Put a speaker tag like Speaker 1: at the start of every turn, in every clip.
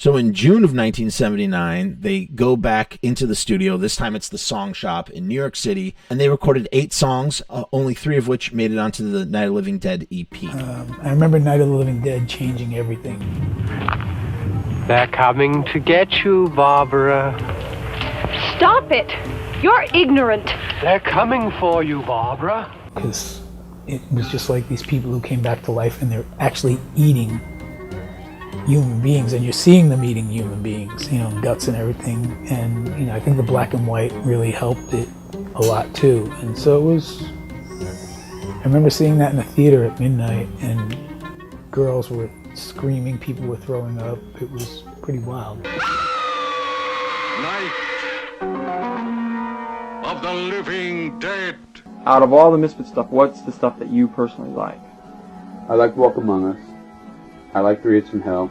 Speaker 1: So in June of 1979, they go back into the studio. This time it's the Song Shop in New York City, and they recorded 8 songs, only 3 of which made it onto the Night of the Living Dead EP.
Speaker 2: I remember Night of the Living Dead changing everything.
Speaker 3: They're coming to get you, Barbara.
Speaker 4: Stop it! You're ignorant.
Speaker 3: They're coming for you, Barbara.
Speaker 2: Because it was just like these people who came back to life and they're actually eating human beings, and you're seeing them eating human beings, guts and everything. And, I think the black and white really helped it a lot too. And so it was, I remember seeing that in the theater at midnight, and girls were screaming, people were throwing up. It was pretty wild.
Speaker 5: Night of the Living Dead.
Speaker 6: Out of all the Misfit stuff, what's the stuff that you personally like?
Speaker 7: I like Walk Among Us. I like 3 Hits from Hell.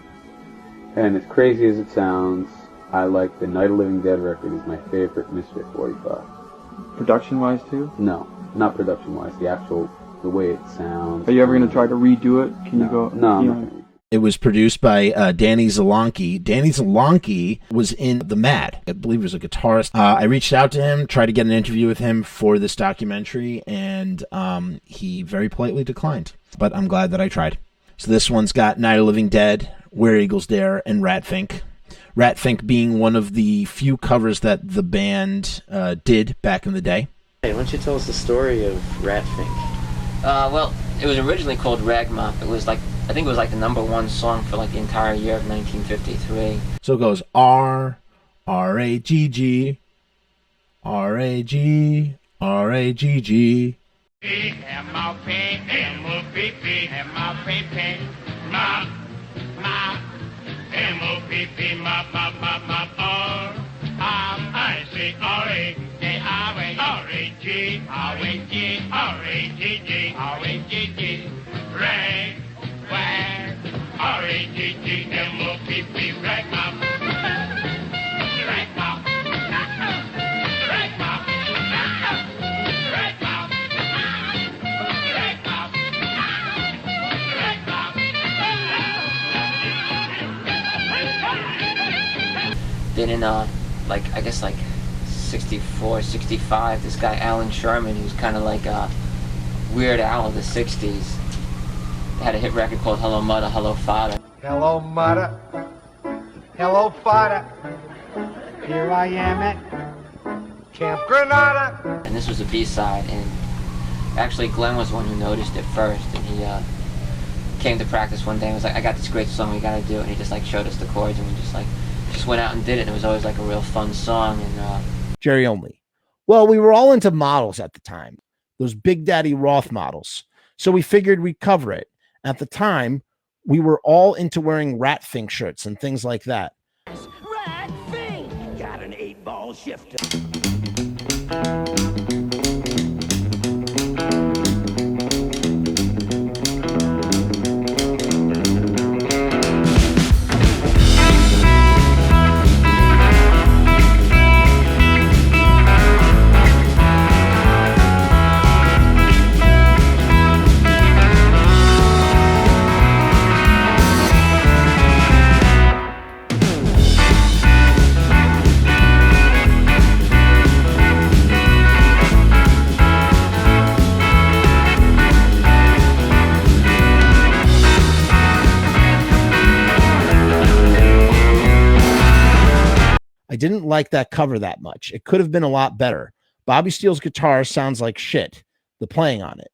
Speaker 7: And as crazy as it sounds, I like the Night of the Living Dead record is my favorite Misfit 45.
Speaker 6: Production-wise too?
Speaker 7: No, not production-wise. The way it sounds.
Speaker 6: Are you ever going to try to redo it? Can you go?
Speaker 7: No, I'm not gonna.
Speaker 1: It was produced by Danny Zalonki. Danny Zalonki was in The Mad. I believe he was a guitarist. I reached out to him, tried to get an interview with him for this documentary, and he very politely declined. But I'm glad that I tried. So this one's got Night of the Living Dead, Where Eagles Dare, and Ratfink. Ratfink being one of the few covers that the band did back in the day.
Speaker 8: Hey, why don't you tell us the story of Ratfink?
Speaker 9: Well, it was originally called Ragmop. I think it was like the #1 song for like the entire year of 1953.
Speaker 1: So it goes R-A-G-G, R-A-G, R-A-G-G.
Speaker 9: Then in I guess 64, 65, this guy Allan Sherman, who's kind of like a Weird Al of the 60s, had a hit record called Hello Mudder, Hello Fada.
Speaker 10: Hello Mudder, hello Fada, here I am at Camp Granada.
Speaker 9: And this was a B-side, and actually Glenn was the one who noticed it first, and he came to practice one day and was like, I got this great song, we gotta do it, and he just showed us the chords, and we just went out and did it, and it was always a real fun song. And
Speaker 11: Jerry Only. Well, we were all into models at the time, those Big Daddy Roth models. So we figured we'd cover it. At the time, we were all into wearing Ratfink shirts and things like that.
Speaker 12: Ratfink! Got an 8-ball shifter.
Speaker 11: I didn't like that cover that much. It could have been a lot better. Bobby Steele's guitar sounds like shit, the playing on it.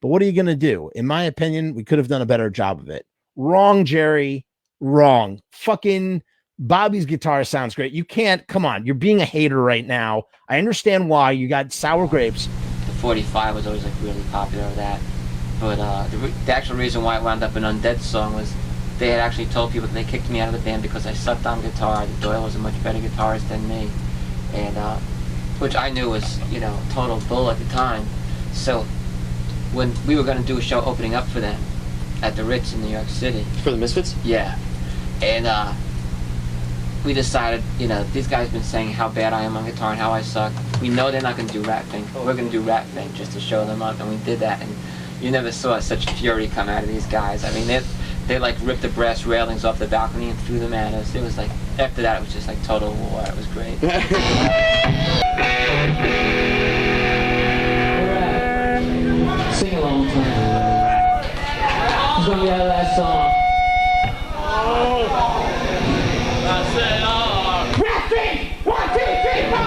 Speaker 11: But what are you going to do? In my opinion, we could have done a better job of it. Wrong, Jerry. Wrong. Fucking Bobby's guitar sounds great. You can't, come on, you're being a hater right now. I understand why. You got sour grapes.
Speaker 9: the 45 was always really popular of that. But the actual reason why it wound up an Undead song was they had actually told people that they kicked me out of the band because I sucked on guitar. Doyle was a much better guitarist than me, and which I knew was total bull at the time. So when we were going to do a show opening up for them at the Ritz in New York City
Speaker 8: for the Misfits,
Speaker 9: yeah, and we decided, these guys have been saying how bad I am on guitar and how I suck. We know they're not going to do Ratfink. We're going to do Ratfink just to show them up, and we did that. And you never saw such fury come out of these guys. I mean, They like ripped the brass railings off the balcony and threw them at us. It was like, after that it was just like total war. It was great. Alright. Sing along time. It's gonna be our last song. That's it. Ratfink! 1, 2, 3, 4!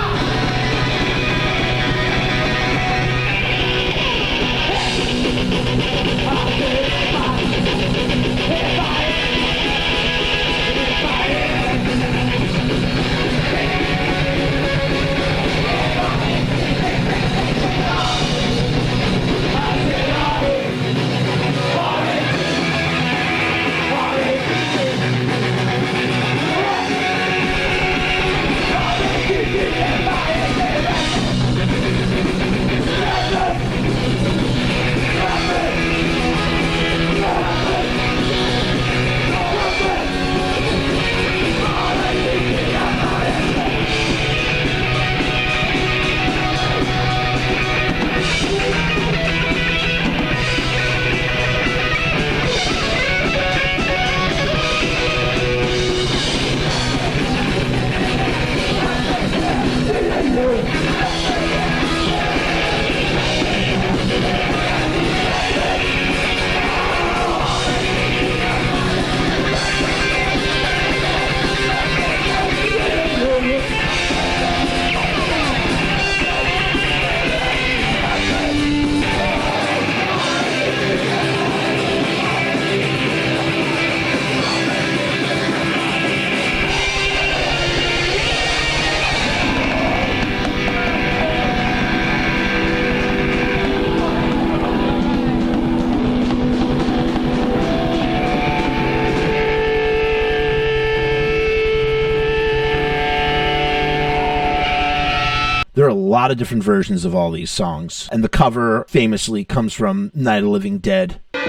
Speaker 1: There are a lot of different versions of all these songs, and the cover famously comes from Night of the Living Dead.
Speaker 5: Night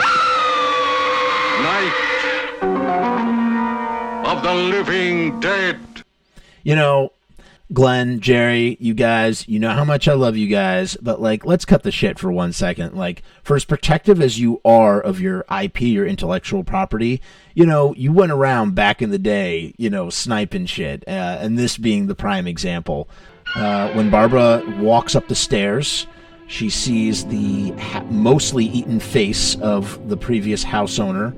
Speaker 5: of the Living Dead.
Speaker 1: You know, Glenn, Jerry, you guys, you know how much I love you guys, but like, let's cut the shit for 1 second. Like, for as protective as you are of your IP, your intellectual property, you know, you went around back in the day, you know, sniping shit, and this being the prime example. When Barbara walks up the stairs, she sees the mostly eaten face of the previous house owner.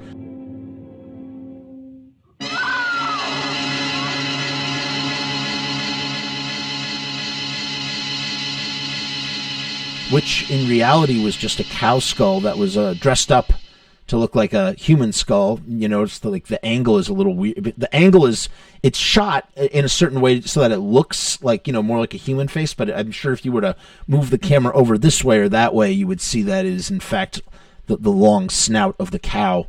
Speaker 1: Which in reality was just a cow skull that was dressed up to look like a human skull. You know, it's like the angle is a little weird. The angle is, it's shot in a certain way so that it looks like, you know, more like a human face, but I'm sure if you were to move the camera over this way or that way, you would see that it is in fact the long snout of the cow.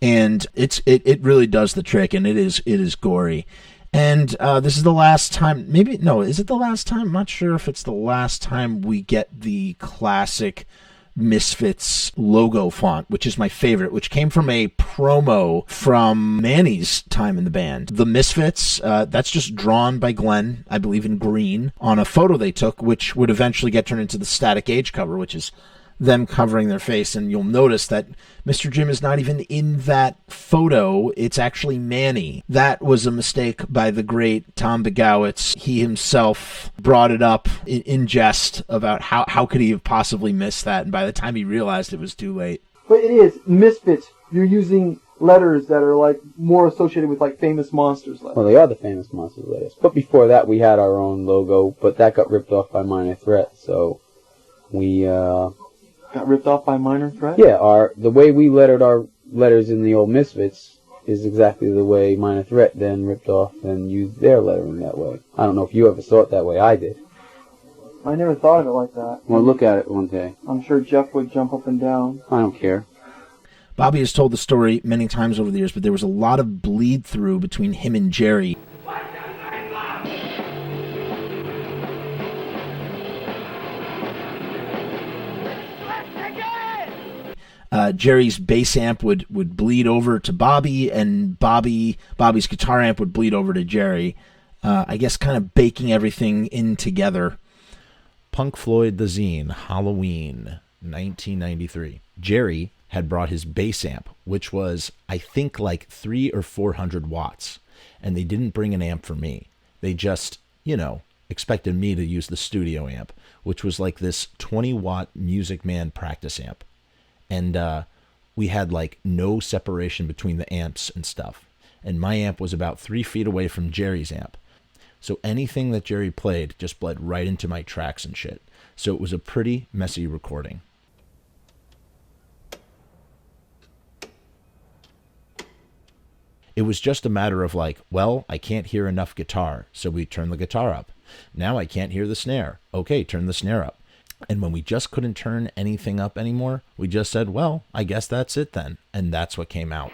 Speaker 1: And it really does the trick, and it is gory. And this is the last time, maybe, no, is it the last time? I'm not sure if it's the last time we get the classic Misfits logo font, which is my favorite, which came from a promo from Manny's time in the band. The Misfits, that's just drawn by Glenn, I believe in green, on a photo they took, which would eventually get turned into the Static Age cover, which is them covering their face. And you'll notice that Mr. Jim is not even in that photo. It's actually Manny. That was a mistake by the great Tom Begowitz. He himself brought it up in jest about how could he have possibly missed that, and by the time he realized, it was too late.
Speaker 6: But it is Misfits. You're using letters that are like more associated with like Famous Monsters letters.
Speaker 7: Well, they are the Famous Monsters letters. But before that, we had our own logo, but that got ripped off by Minor Threat, so we
Speaker 6: got ripped off by Minor Threat?
Speaker 7: Yeah, the way we lettered our letters in the old Misfits is exactly the way Minor Threat then ripped off and used their lettering that way. I don't know if you ever saw it that way. I did.
Speaker 6: I never thought of it like that.
Speaker 7: Well, look at it one day.
Speaker 6: I'm sure Jeff would jump up and down.
Speaker 7: I don't care.
Speaker 1: Bobby has told the story many times over the years, but there was a lot of bleed through between him and Jerry. Jerry's bass amp would bleed over to Bobby, and Bobby's guitar amp would bleed over to Jerry. I guess kind of baking everything in together.
Speaker 11: Punk Floyd the Zine, Halloween, 1993. Jerry had brought his bass amp, which was, I think, like 300 or 400 watts. And they didn't bring an amp for me. They just, you know, expected me to use the studio amp, which was like this 20-watt Music Man practice amp. And we had like no separation between the amps and stuff. And my amp was about 3 feet away from Jerry's amp. So anything that Jerry played just bled right into my tracks and shit. So it was a pretty messy recording. It was just a matter of like, well, I can't hear enough guitar, so we turn the guitar up. Now I can't hear the snare. Okay, turn the snare up. And when we just couldn't turn anything up anymore, we just said, well, I guess that's it then. And that's what came out.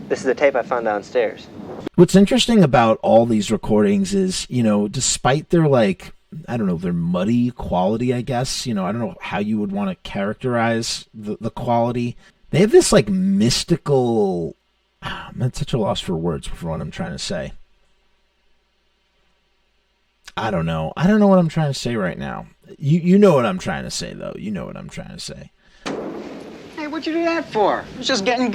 Speaker 8: This is the tape I found downstairs.
Speaker 1: What's interesting about all these recordings is, you know, despite their like, I don't know, their muddy quality, I guess, you know, I don't know how you would want to characterize the quality. They have this like mystical, I'm at such a loss for words for what I'm trying to say. I don't know what I'm trying to say right now. You know what I'm trying to say though. You know what I'm trying to say.
Speaker 13: Hey, what'd you do that for? It was just getting good.